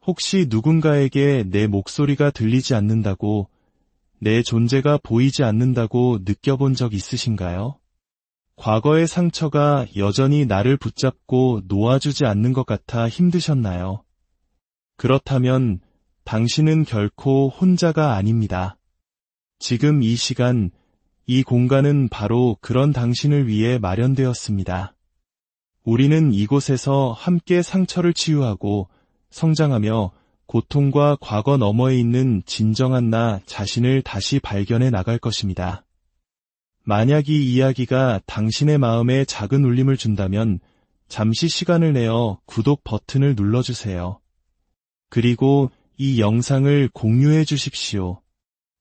혹시 누군가에게 내 목소리가 들리지 않는다고, 내 존재가 보이지 않는다고 느껴본 적 있으신가요? 과거의 상처가 여전히 나를 붙잡고 놓아주지 않는 것 같아 힘드셨나요? 그렇다면 당신은 결코 혼자가 아닙니다. 지금 이 시간, 이 공간은 바로 그런 당신을 위해 마련되었습니다. 우리는 이곳에서 함께 상처를 치유하고 성장하며 고통과 과거 너머에 있는 진정한 나 자신을 다시 발견해 나갈 것입니다. 만약 이 이야기가 당신의 마음에 작은 울림을 준다면 잠시 시간을 내어 구독 버튼을 눌러주세요. 그리고 이 영상을 공유해 주십시오.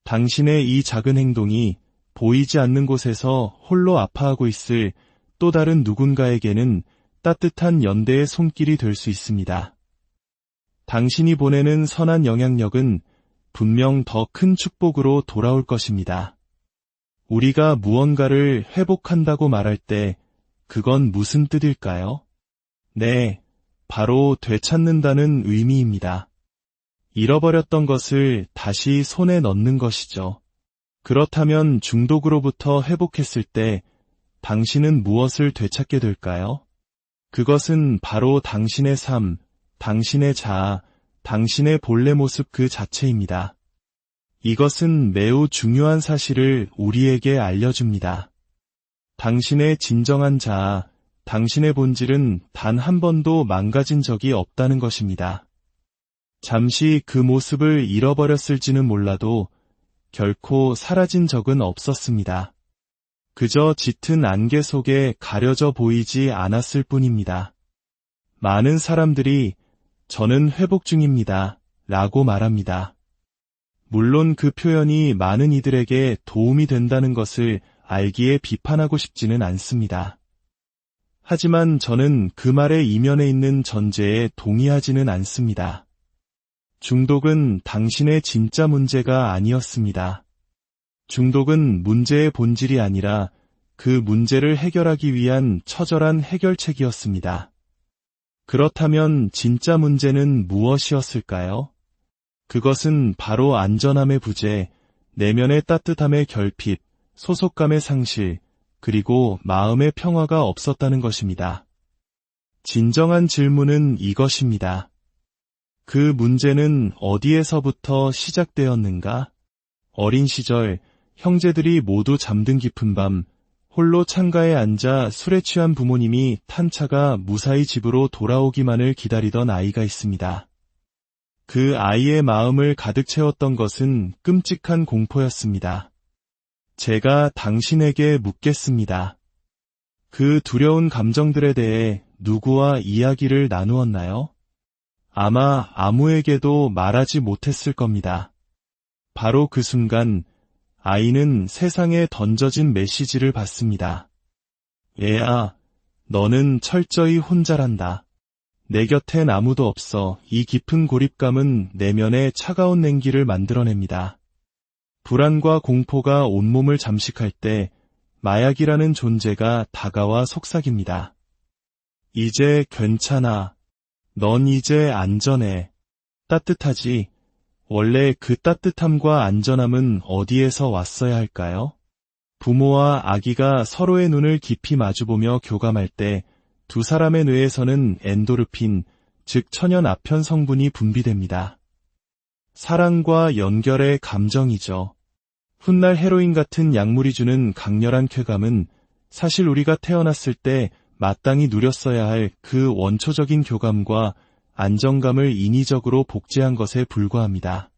당신의 이 작은 행동이 보이지 않는 곳에서 홀로 아파하고 있을 또 다른 누군가에게는 따뜻한 연대의 손길이 될 수 있습니다. 당신이 보내는 선한 영향력은 분명 더 큰 축복으로 돌아올 것입니다. 우리가 무언가를 회복한다고 말할 때 그건 무슨 뜻일까요? 네, 바로 되찾는다는 의미입니다. 잃어버렸던 것을 다시 손에 넣는 것이죠. 그렇다면 중독으로부터 회복했을 때 당신은 무엇을 되찾게 될까요? 그것은 바로 당신의 삶, 당신의 자아, 당신의 본래 모습 그 자체입니다. 이것은 매우 중요한 사실을 우리에게 알려줍니다. 당신의 진정한 자아, 당신의 본질은 단 한 번도 망가진 적이 없다는 것입니다. 잠시 그 모습을 잃어버렸을지는 몰라도 결코 사라진 적은 없었습니다. 그저 짙은 안개 속에 가려져 보이지 않았을 뿐입니다. 많은 사람들이 저는 회복 중입니다 라고 말합니다. 물론 그 표현이 많은 이들에게 도움이 된다는 것을 알기에 비판하고 싶지는 않습니다. 하지만 저는 그 말의 이면에 있는 전제에 동의하지는 않습니다. 중독은 당신의 진짜 문제가 아니었습니다. 중독은 문제의 본질이 아니라 그 문제를 해결하기 위한 처절한 해결책이었습니다. 그렇다면 진짜 문제는 무엇이었을까요? 그것은 바로 안전함의 부재, 내면의 따뜻함의 결핍, 소속감의 상실, 그리고 마음의 평화가 없었다는 것입니다. 진정한 질문은 이것입니다. 그 문제는 어디에서부터 시작되었는가? 어린 시절, 형제들이 모두 잠든 깊은 밤, 홀로 창가에 앉아 술에 취한 부모님이 탄 차가 무사히 집으로 돌아오기만을 기다리던 아이가 있습니다. 그 아이의 마음을 가득 채웠던 것은 끔찍한 공포였습니다. 제가 당신에게 묻겠습니다. 그 두려운 감정들에 대해 누구와 이야기를 나누었나요? 아마 아무에게도 말하지 못했을 겁니다. 바로 그 순간 아이는 세상에 던져진 메시지를 받습니다. 얘야, 너는 철저히 혼자란다. 내 곁엔 아무도 없어. 이 깊은 고립감은 내면의 차가운 냉기를 만들어냅니다. 불안과 공포가 온몸을 잠식할 때 마약이라는 존재가 다가와 속삭입니다. 이제 괜찮아. 넌 이제 안전해. 따뜻하지? 원래 그 따뜻함과 안전함은 어디에서 왔어야 할까요? 부모와 아기가 서로의 눈을 깊이 마주보며 교감할 때 두 사람의 뇌에서는 엔도르핀, 즉 천연 아편 성분이 분비됩니다. 사랑과 연결의 감정이죠. 훗날 헤로인 같은 약물이 주는 강렬한 쾌감은 사실 우리가 태어났을 때 마땅히 누렸어야 할 그 원초적인 교감과 안정감을 인위적으로 복제한 것에 불과합니다.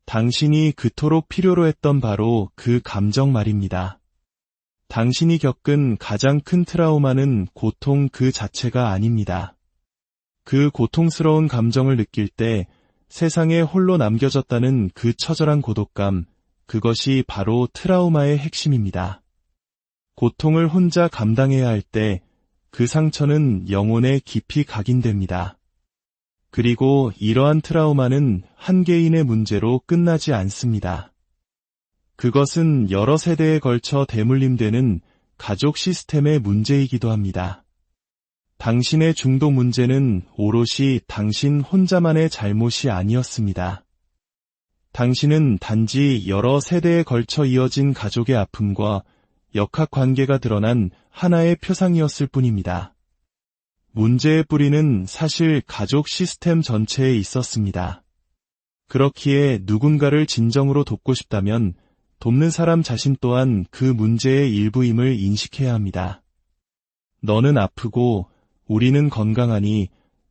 당신이 그토록 필요로 했던 바로 그 감정 말입니다. 당신이 겪은 가장 큰 트라우마는 고통 그 자체가 아닙니다. 그 고통스러운 감정을 느낄 때 세상에 홀로 남겨졌다는 그 처절한 고독감, 그것이 바로 트라우마의 핵심입니다. 고통을 혼자 감당해야 할 때 그 상처는 영혼에 깊이 각인됩니다. 그리고 이러한 트라우마는 한 개인의 문제로 끝나지 않습니다. 그것은 여러 세대에 걸쳐 대물림되는 가족 시스템의 문제이기도 합니다. 당신의 중독 문제는 오롯이 당신 혼자만의 잘못이 아니었습니다. 당신은 단지 여러 세대에 걸쳐 이어진 가족의 아픔과 역학관계가 드러난 하나의 표상이었을 뿐입니다. 문제의 뿌리는 사실 가족 시스템 전체에 있었습니다. 그렇기에 누군가를 진정으로 돕고 싶다면 돕는 사람 자신 또한 그 문제의 일부임을 인식해야 합니다. 너는 아프고 우리는 건강하니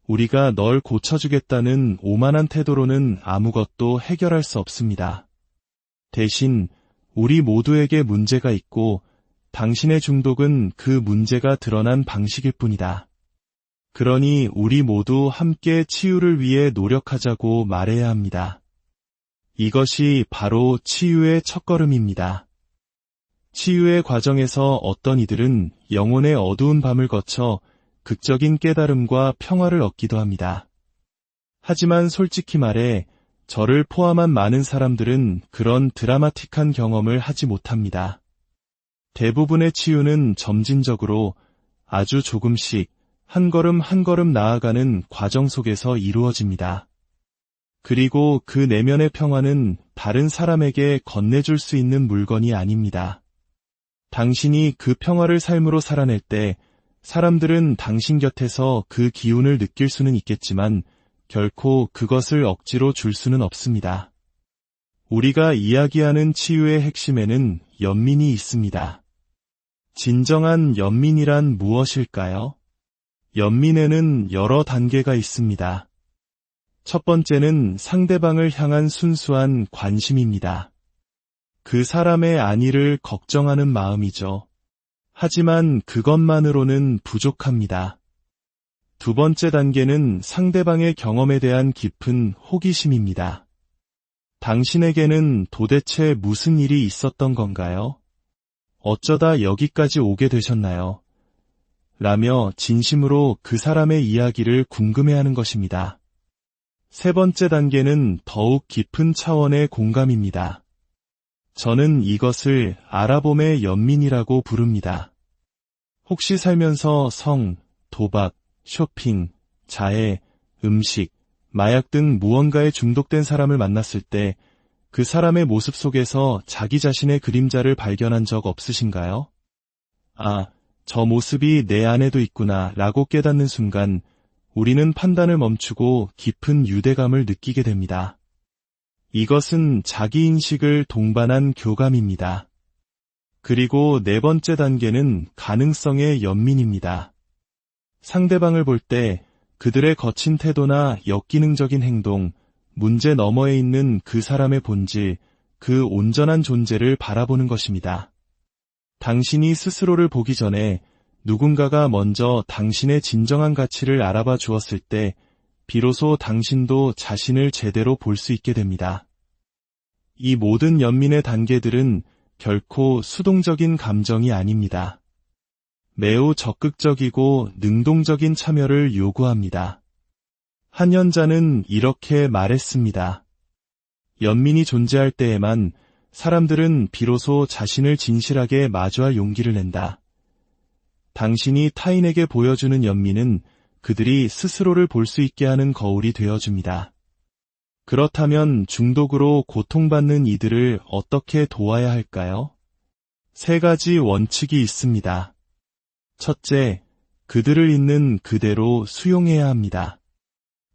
우리가 널 고쳐주겠다는 오만한 태도로는 아무것도 해결할 수 없습니다. 대신 우리 모두에게 문제가 있고 당신의 중독은 그 문제가 드러난 방식일 뿐이다. 그러니 우리 모두 함께 치유를 위해 노력하자고 말해야 합니다. 이것이 바로 치유의 첫걸음입니다. 치유의 과정에서 어떤 이들은 영혼의 어두운 밤을 거쳐 극적인 깨달음과 평화를 얻기도 합니다. 하지만 솔직히 말해 저를 포함한 많은 사람들은 그런 드라마틱한 경험을 하지 못합니다. 대부분의 치유는 점진적으로 아주 조금씩 한 걸음 한 걸음 나아가는 과정 속에서 이루어집니다. 그리고 그 내면의 평화는 다른 사람에게 건네줄 수 있는 물건이 아닙니다. 당신이 그 평화를 삶으로 살아낼 때 사람들은 당신 곁에서 그 기운을 느낄 수는 있겠지만 결코 그것을 억지로 줄 수는 없습니다. 우리가 이야기하는 치유의 핵심에는 연민이 있습니다. 진정한 연민이란 무엇일까요? 연민에는 여러 단계가 있습니다. 첫 번째는 상대방을 향한 순수한 관심입니다. 그 사람의 안위를 걱정하는 마음이죠. 하지만 그것만으로는 부족합니다. 두 번째 단계는 상대방의 경험에 대한 깊은 호기심입니다. 당신에게는 도대체 무슨 일이 있었던 건가요? 어쩌다 여기까지 오게 되셨나요? 라며 진심으로 그 사람의 이야기를 궁금해하는 것입니다. 세 번째 단계는 더욱 깊은 차원의 공감입니다. 저는 이것을 알아봄의 연민이라고 부릅니다. 혹시 살면서 성, 도박, 쇼핑, 자해, 음식, 마약 등 무언가에 중독된 사람을 만났을 때 그 사람의 모습 속에서 자기 자신의 그림자를 발견한 적 없으신가요? 아, 저 모습이 내 안에도 있구나 라고 깨닫는 순간 우리는 판단을 멈추고 깊은 유대감을 느끼게 됩니다. 이것은 자기인식을 동반한 교감입니다. 그리고 네 번째 단계는 가능성의 연민입니다. 상대방을 볼 때 그들의 거친 태도나 역기능적인 행동, 문제 너머에 있는 그 사람의 본질, 그 온전한 존재를 바라보는 것입니다. 당신이 스스로를 보기 전에 누군가가 먼저 당신의 진정한 가치를 알아봐 주었을 때 비로소 당신도 자신을 제대로 볼 수 있게 됩니다. 이 모든 연민의 단계들은 결코 수동적인 감정이 아닙니다. 매우 적극적이고 능동적인 참여를 요구합니다. 한 연자는 이렇게 말했습니다. 연민이 존재할 때에만 사람들은 비로소 자신을 진실하게 마주할 용기를 낸다. 당신이 타인에게 보여주는 연민은 그들이 스스로를 볼 수 있게 하는 거울이 되어줍니다. 그렇다면 중독으로 고통받는 이들을 어떻게 도와야 할까요? 세 가지 원칙이 있습니다. 첫째, 그들을 있는 그대로 수용해야 합니다.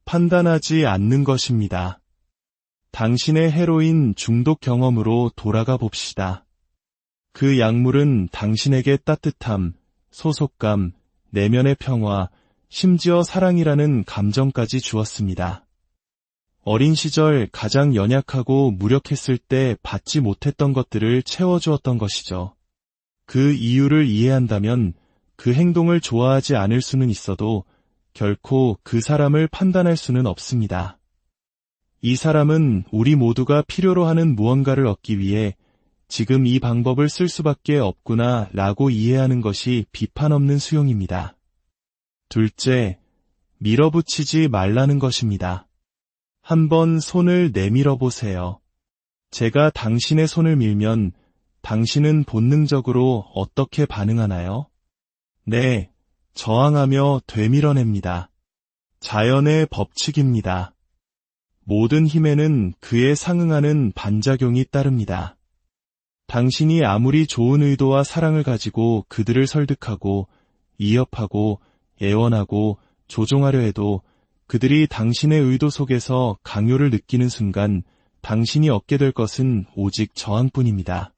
판단하지 않는 것입니다. 당신의 헤로인 중독 경험으로 돌아가 봅시다. 그 약물은 당신에게 따뜻함, 소속감, 내면의 평화, 심지어 사랑이라는 감정까지 주었습니다. 어린 시절 가장 연약하고 무력했을 때 받지 못했던 것들을 채워주었던 것이죠. 그 이유를 이해한다면 그 행동을 좋아하지 않을 수는 있어도 결코 그 사람을 판단할 수는 없습니다. 이 사람은 우리 모두가 필요로 하는 무언가를 얻기 위해 지금 이 방법을 쓸 수밖에 없구나 라고 이해하는 것이 비판 없는 수용입니다. 둘째, 밀어붙이지 말라는 것입니다. 한번 손을 내밀어 보세요. 제가 당신의 손을 밀면 당신은 본능적으로 어떻게 반응하나요? 네, 저항하며 되밀어냅니다. 자연의 법칙입니다. 모든 힘에는 그에 상응하는 반작용이 따릅니다. 당신이 아무리 좋은 의도와 사랑을 가지고 그들을 설득하고 이협하고 애원하고 조종하려 해도 그들이 당신의 의도 속에서 강요를 느끼는 순간 당신이 얻게 될 것은 오직 저항뿐입니다.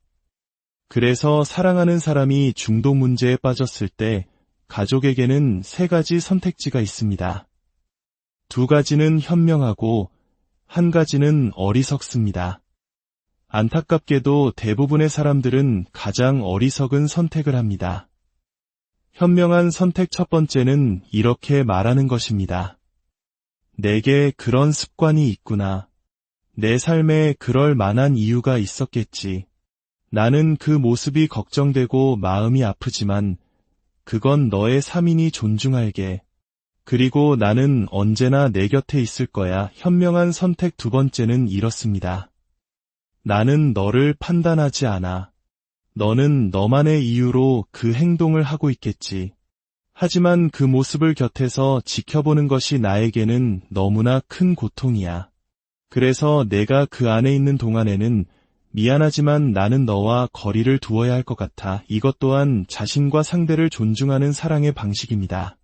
그래서 사랑하는 사람이 중독 문제에 빠졌을 때 가족에게는 3가지 선택지가 있습니다. 2가지는 현명하고 1가지는 어리석습니다. 안타깝게도 대부분의 사람들은 가장 어리석은 선택을 합니다. 현명한 선택 첫 번째는 이렇게 말하는 것입니다. 내게 그런 습관이 있구나. 내 삶에 그럴 만한 이유가 있었겠지. 나는 그 모습이 걱정되고 마음이 아프지만 그건 너의 삶이니 존중할게. 그리고 나는 언제나 내 곁에 있을 거야. 현명한 선택 2번째는 이렇습니다. 나는 너를 판단하지 않아. 너는 너만의 이유로 그 행동을 하고 있겠지. 하지만 그 모습을 곁에서 지켜보는 것이 나에게는 너무나 큰 고통이야. 그래서 내가 그 안에 있는 동안에는 미안하지만 나는 너와 거리를 두어야 할 것 같아. 이것 또한 자신과 상대를 존중하는 사랑의 방식입니다.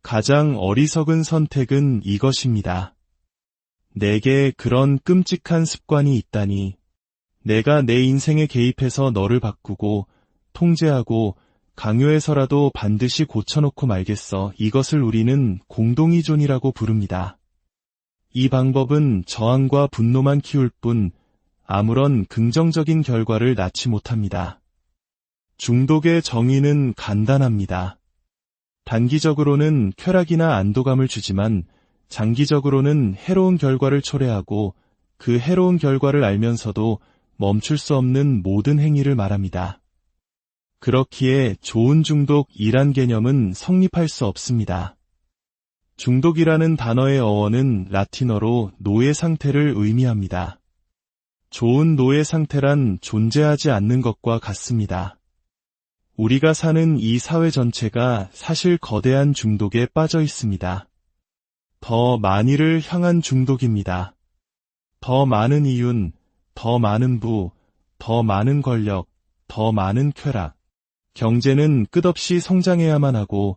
가장 어리석은 선택은 이것입니다. 내게 그런 끔찍한 습관이 있다니. 내가 내 인생에 개입해서 너를 바꾸고 통제하고 강요해서라도 반드시 고쳐놓고 말겠어. 이것을 우리는 공동의존이라고 부릅니다. 이 방법은 저항과 분노만 키울 뿐 아무런 긍정적인 결과를 낳지 못합니다. 중독의 정의는 간단합니다. 단기적으로는 쾌락이나 안도감을 주지만 장기적으로는 해로운 결과를 초래하고 그 해로운 결과를 알면서도 멈출 수 없는 모든 행위를 말합니다. 그렇기에 좋은 중독이란 개념은 성립할 수 없습니다. 중독이라는 단어의 어원은 라틴어로 노예 상태를 의미합니다. 좋은 노예 상태란 존재하지 않는 것과 같습니다. 우리가 사는 이 사회 전체가 사실 거대한 중독에 빠져 있습니다. 더 많이를 향한 중독입니다. 더 많은 이윤, 더 많은 부, 더 많은 권력, 더 많은 쾌락. 경제는 끝없이 성장해야만 하고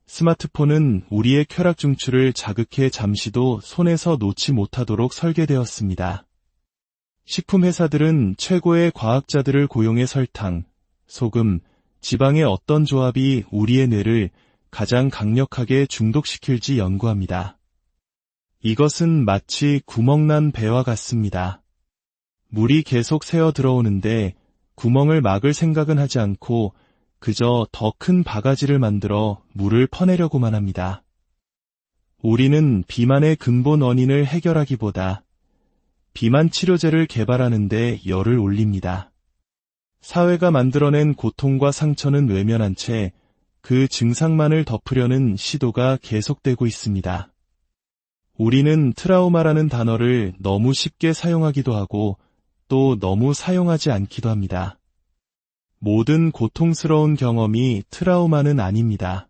스마트폰은 우리의 쾌락 중추를 자극해 잠시도 손에서 놓지 못하도록 설계되었습니다. 식품회사들은 최고의 과학자들을 고용해 설탕, 소금, 지방의 어떤 조합이 우리의 뇌를 가장 강력하게 중독시킬지 연구합니다. 이것은 마치 구멍난 배와 같습니다. 물이 계속 새어 들어오는데 구멍을 막을 생각은 하지 않고 그저 더 큰 바가지를 만들어 물을 퍼내려고만 합니다. 우리는 비만의 근본 원인을 해결하기보다 비만 치료제를 개발하는 데 열을 올립니다. 사회가 만들어낸 고통과 상처는 외면한 채 그 증상만을 덮으려는 시도가 계속되고 있습니다. 우리는 트라우마라는 단어를 너무 쉽게 사용하기도 하고 또 너무 사용하지 않기도 합니다. 모든 고통스러운 경험이 트라우마는 아닙니다.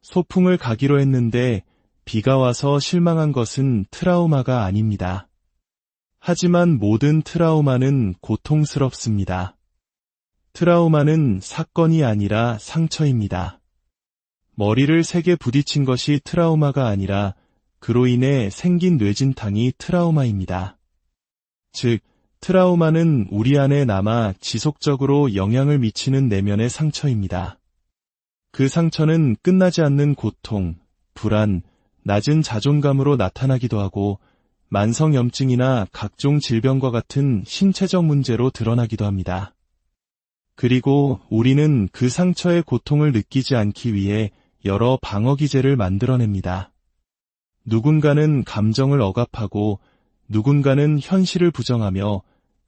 소풍을 가기로 했는데 비가 와서 실망한 것은 트라우마가 아닙니다. 하지만 모든 트라우마는 고통스럽습니다. 트라우마는 사건이 아니라 상처입니다. 머리를 세게 부딪힌 것이 트라우마가 아니라 그로 인해 생긴 뇌진탕이 트라우마입니다. 즉, 트라우마는 우리 안에 남아 지속적으로 영향을 미치는 내면의 상처입니다. 그 상처는 끝나지 않는 고통, 불안, 낮은 자존감으로 나타나기도 하고 만성염증이나 각종 질병과 같은 신체적 문제로 드러나기도 합니다. 그리고 우리는 그 상처의 고통을 느끼지 않기 위해 여러 방어기제를 만들어냅니다. 누군가는 감정을 억압하고 누군가는 현실을 부정하며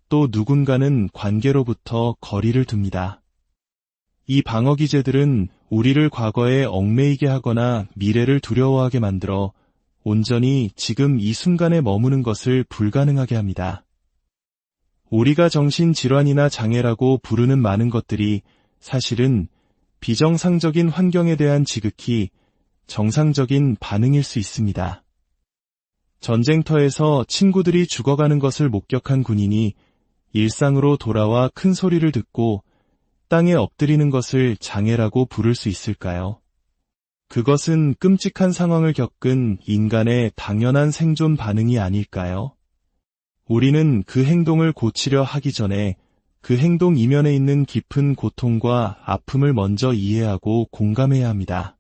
또 누군가는 관계로부터 거리를 둡니다. 이 방어기제들은 우리를 과거에 얽매이게 하거나 미래를 두려워하게 만들어 온전히 지금 이 순간에 머무는 것을 불가능하게 합니다. 우리가 정신질환이나 장애라고 부르는 많은 것들이 사실은 비정상적인 환경에 대한 지극히 정상적인 반응일 수 있습니다. 전쟁터에서 친구들이 죽어가는 것을 목격한 군인이 일상으로 돌아와 큰 소리를 듣고 땅에 엎드리는 것을 장애라고 부를 수 있을까요? 그것은 끔찍한 상황을 겪은 인간의 당연한 생존 반응이 아닐까요? 우리는 그 행동을 고치려 하기 전에 그 행동 이면에 있는 깊은 고통과 아픔을 먼저 이해하고 공감해야 합니다.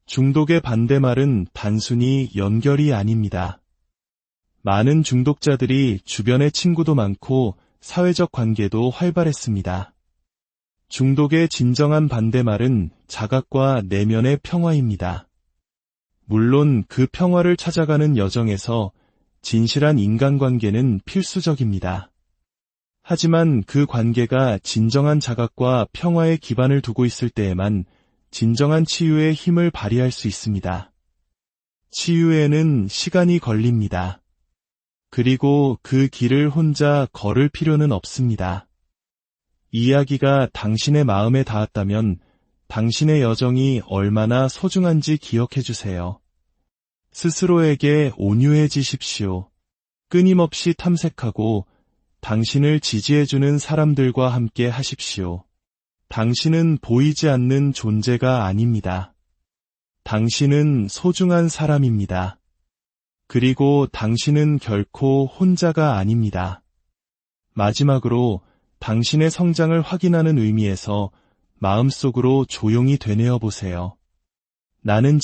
중독의 반대말은 단순히 연결이 아닙니다. 많은 중독자들이 주변에 친구도 많고 사회적 관계도 활발했습니다. 중독의 진정한 반대말은 자각과 내면의 평화입니다. 물론 그 평화를 찾아가는 여정에서 진실한 인간관계는 필수적입니다. 하지만 그 관계가 진정한 자각과 평화의 기반을 두고 있을 때에만 진정한 치유의 힘을 발휘할 수 있습니다. 치유에는 시간이 걸립니다. 그리고 그 길을 혼자 걸을 필요는 없습니다. 이야기가 당신의 마음에 닿았다면 당신의 여정이 얼마나 소중한지 기억해 주세요. 스스로에게 온유해지십시오. 끊임없이 탐색하고 당신을 지지해주는 사람들과 함께 하십시오. 당신은 보이지 않는 존재가 아닙니다. 당신은 소중한 사람입니다. 그리고 당신은 결코 혼자가 아닙니다. 마지막으로 당신의 성장을 확인하는 의미에서 마음속으로 조용히 되뇌어 보세요. 나는